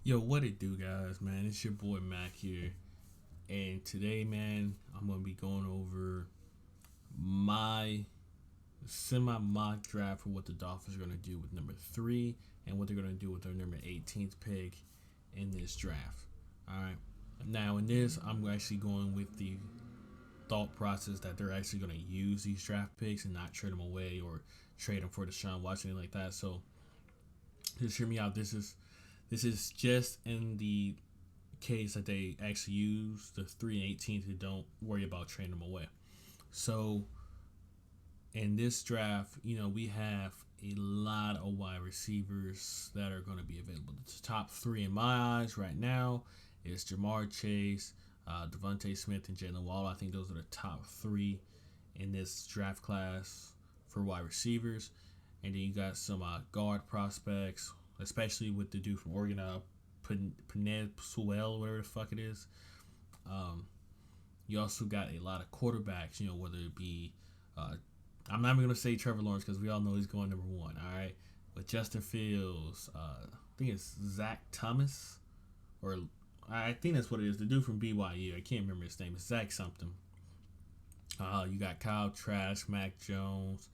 Yo, what it do, guys, man? It's your boy Mac here. And today, man, I'm going to be going over my semi mock draft for what the Dolphins are going to do with number three and what they're going to do with their number 18th pick in this draft. All right. Now, in this, I'm actually going with the thought process that they're actually going to use these draft picks and not trade them away or trade them for Deshaun Watson, like that. So, just hear me out. This is just in the case that they actually use the 3 and 18th and don't worry about trading them away. So in this draft, we have a lot of wide receivers that are going to be available. The top three in my eyes right now is JaMarr Chase, DeVante Smith, and Jalen Waddle. I think those are the top three in this draft class for wide receivers. And then you got some guard prospects, especially with the dude from Oregon, Paned Sewell, whatever the fuck it is. You also got a lot of quarterbacks, whether it be, I'm not even going to say Trevor Lawrence because we all know he's going number one, all right? But Justin Fields, I think it's Zach Thomas, or I think that's what it is, the dude from BYU. I can't remember his name. It's Zach something. You got Kyle Trask, Mac Jones,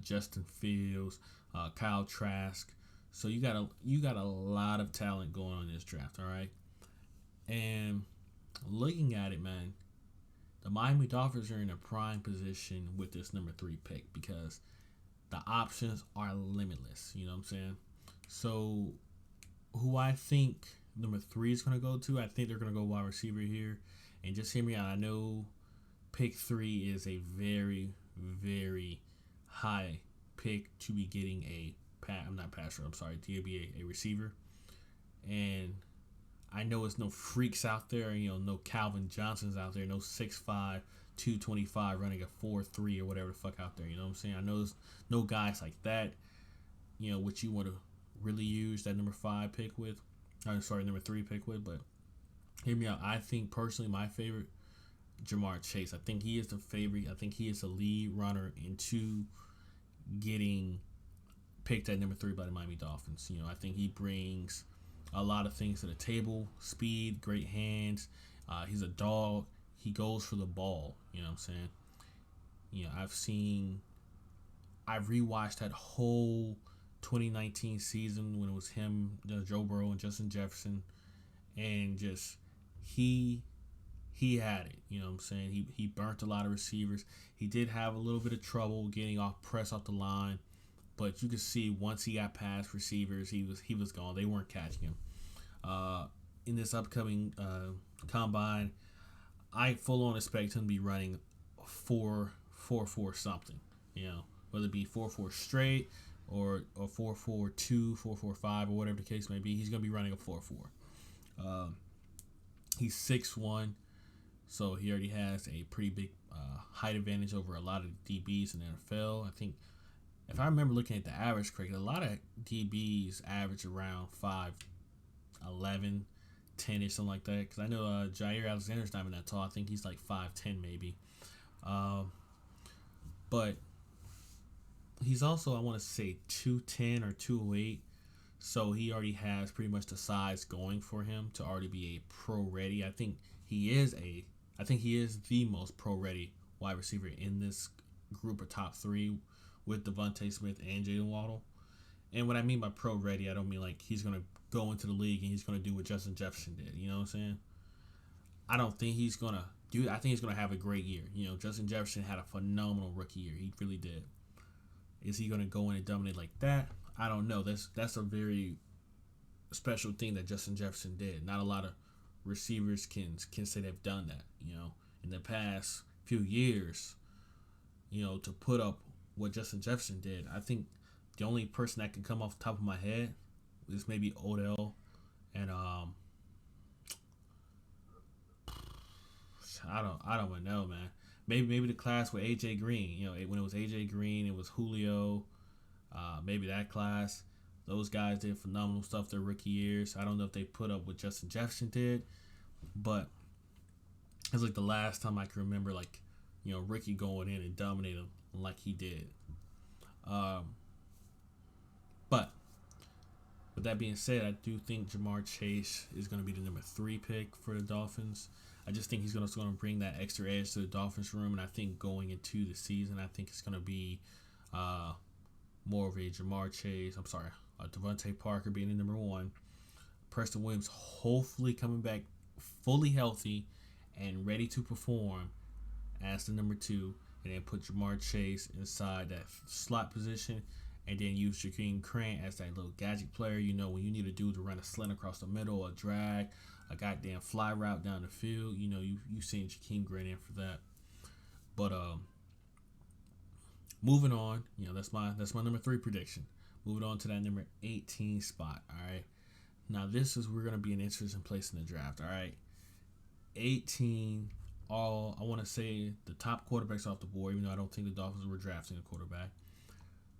Justin Fields, Kyle Trask. So you got a lot of talent going on in this draft, all right? And looking at it, man, the Miami Dolphins are in a prime position with this number three pick because the options are limitless. You know what I'm saying? So who I think number three is going to go to, I think they're going to go wide receiver here. And just hear me out. I know pick three is a very, very high pick to be getting to be a receiver. And I know it's no freaks out there, no Calvin Johnsons out there, no 6'5", 225 running a 4.3 or whatever the fuck out there, you know what I'm saying? I know there's no guys like that, which you want to really use that number number three pick with, but hear me out. I think personally my favorite, JaMarr Chase. I think he is the favorite. I think he is the lead runner into getting picked at number three by the Miami Dolphins. I think he brings a lot of things to the table. Speed, great hands. He's a dog. He goes for the ball. You know what I'm saying? I've rewatched that whole 2019 season when it was him, Joe Burrow, and Justin Jefferson, and just he had it. You know what I'm saying? He burnt a lot of receivers. He did have a little bit of trouble getting off the line. But you could see once he got past receivers, he was gone. They weren't catching him. In this upcoming combine, I full on expect him to be running 4.44 something. Whether it be 4.4 straight or 4.42, 4.45, or whatever the case may be. He's gonna be running a 4.4. He's 6'1", so he already has a pretty big height advantage over a lot of DBs in the NFL. I think, if I remember looking at the average correctly, a lot of DBs average around 5'11", 10-ish, something like that. Because I know Jair Alexander's not even that tall. I think he's like 5'10", maybe. But he's also, I want to say, 210 or 208. So he already has pretty much the size going for him to already be a pro-ready. I think he is the most pro-ready wide receiver in this group of top three, with DeVante Smith and Jalen Waddle. And what I mean by pro-ready, I don't mean like he's going to go into the league and he's going to do what Justin Jefferson did. You know what I'm saying? I don't think he's going to do that. I think he's going to have a great year. Justin Jefferson had a phenomenal rookie year. He really did. Is he going to go in and dominate like that? I don't know. That's a very special thing that Justin Jefferson did. Not a lot of receivers can say they've done that. In the past few years, to put up what Justin Jefferson did. I think the only person that can come off the top of my head is maybe Odell and I don't even know, man. Maybe the class with AJ Green. When it was AJ Green, it was Julio. Maybe that class. Those guys did phenomenal stuff their rookie years. I don't know if they put up what Justin Jefferson did, but it's like the last time I can remember, Ricky going in and dominating like he did. But With that being said, I do think JaMarr Chase is going to be the number 3 pick for the Dolphins. I just think he's going to bring that extra edge to the Dolphins room, and I think going into the season, I think it's going to be more of a JaMarr Chase. I'm sorry, DeVante Parker being the number 1. Preston Williams hopefully coming back fully healthy and ready to perform as the number 2, and then put JaMarr Chase inside that slot position, and then use Jakeem Grant as that little gadget player. You know, when you need a dude to run a slant across the middle, a drag, a goddamn fly route down the field, you know, you seen Jakeem Grant in for that. But moving on, you know, that's my number 3 prediction. Moving on to that number 18 spot. All right. Now this is we're gonna be an interesting place in the draft. All right. 18. I want to say the top quarterbacks off the board. Even though I don't think the Dolphins were drafting a quarterback.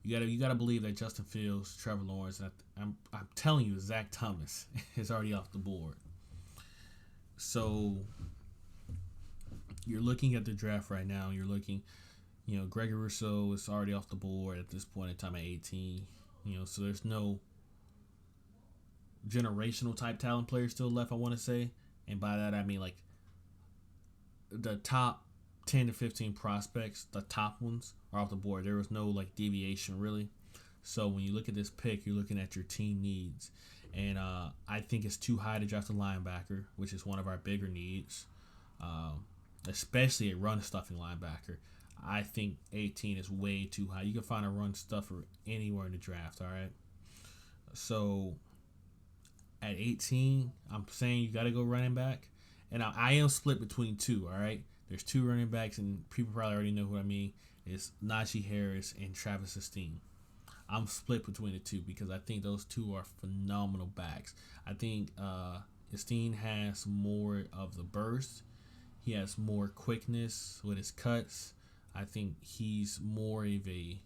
You gotta believe that Justin Fields, Trevor Lawrence, and I'm telling you, Zach Thomas is already off the board. So you're looking at the draft right now. You're looking, you know, Gregory Rousseau is already off the board at this point in time at 18. You know, so there's no generational type talent players still left, I want to say, and by that I mean like the top 10 to 15 prospects, the top ones are off the board. There was no like deviation really. So when you look at this pick, you're looking at your team needs, and I think it's too high to draft a linebacker, which is one of our bigger needs, especially a run stuffing linebacker. I think 18 is way too high. You can find a run stuffer anywhere in the draft. All right. So at 18, I'm saying you got to go running back, and I am split between 2. All right. There's 2 running backs, and people probably already know who I mean. It's Najee Harris and Travis Estienne. I'm split between the 2 because I think those 2 are phenomenal backs. I think Estienne has more of the burst. He has more quickness with his cuts. I think he's more of a,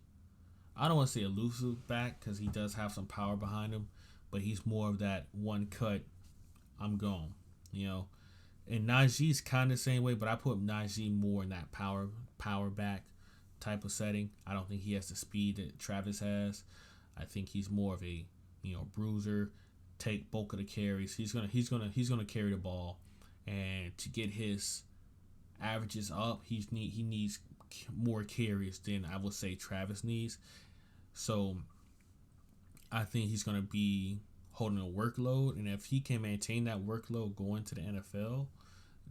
I don't want to say elusive back because he does have some power behind him, but he's more of that one cut, I'm gone, you know. And Najee's kind of the same way, but I put Najee more in that power back type of setting. I don't think he has the speed that Travis has. I think he's more of a, you know, bruiser, take bulk of the carries. He's gonna carry the ball, and to get his averages up, he needs more carries than I would say Travis needs. So I think he's gonna be holding a workload, and if he can maintain that workload going to the NFL,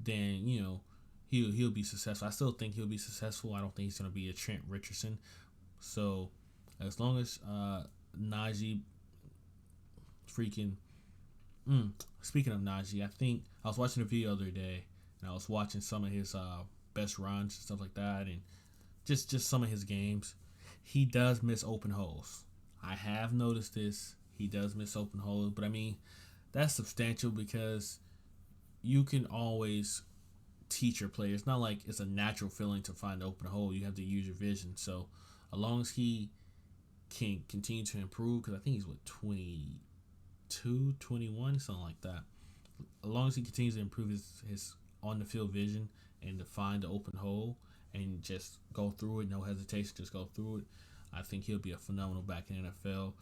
then, you know, he'll be successful. I still think he'll be successful. I don't think he's gonna be a Trent Richardson. So as long as Najee freaking speaking of Najee, I think I was watching a video the other day, and I was watching some of his best runs and stuff like that, and just some of his games. He does miss open holes. I have noticed this. He does miss open holes, but I mean, that's substantial because you can always teach your players. It's not like it's a natural feeling to find the open hole. You have to use your vision. So as long as he can continue to improve, because I think he's 22, 21, something like that. As long as he continues to improve his on the field vision and to find the open hole and just go through it, no hesitation, just go through it, I think he'll be a phenomenal back in the NFL.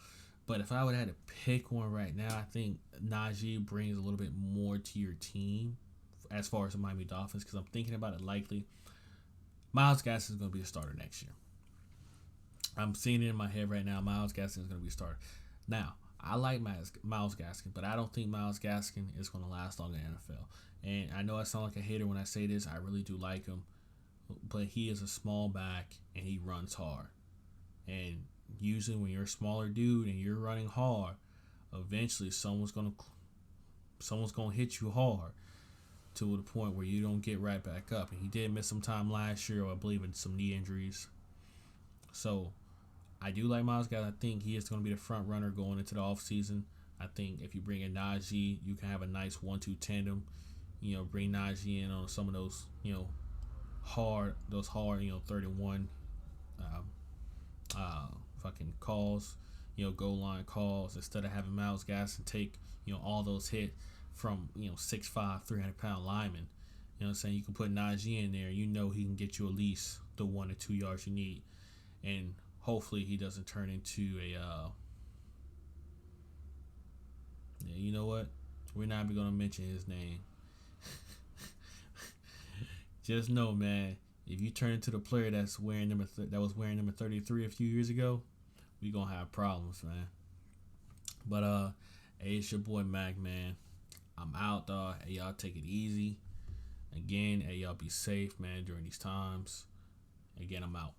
But if I would have to pick one right now, I think Najee brings a little bit more to your team as far as the Miami Dolphins, because I'm thinking about it likely. Myles Gaskin is going to be a starter next year. I'm seeing it in my head right now. Myles Gaskin is going to be a starter. Now, I like Myles Gaskin, but I don't think Myles Gaskin is going to last long in the NFL. And I know I sound like a hater when I say this. I really do like him. But he is a small back, and he runs hard. And usually when you're a smaller dude and you're running hard, eventually someone's gonna hit you hard to the point where you don't get right back up. And he did miss some time last year, I believe, in some knee injuries. So I do like Myles Gaskin. I think he is going to be the front runner going into the offseason. I think if you bring in Najee, you can have a nice 1-2 tandem. You know, bring Najee in on some of those, you know, hard, 31 fucking calls, you know, goal line calls, instead of having Myles Gaskin take, you know, all those hits from, you know, 6'5", 300-pound linemen. You know what I'm saying? You can put Najee in there, you know he can get you at least the 1 or 2 yards you need. And hopefully he doesn't turn into Yeah, you know what? We're not even gonna mention his name. Just know, man, if you turn into the player that was wearing number 33 a few years ago, we gonna have problems, man. But hey, it's your boy Mac, man. I'm out, dog. Hey, y'all take it easy. Again, hey, y'all be safe, man, during these times. Again, I'm out.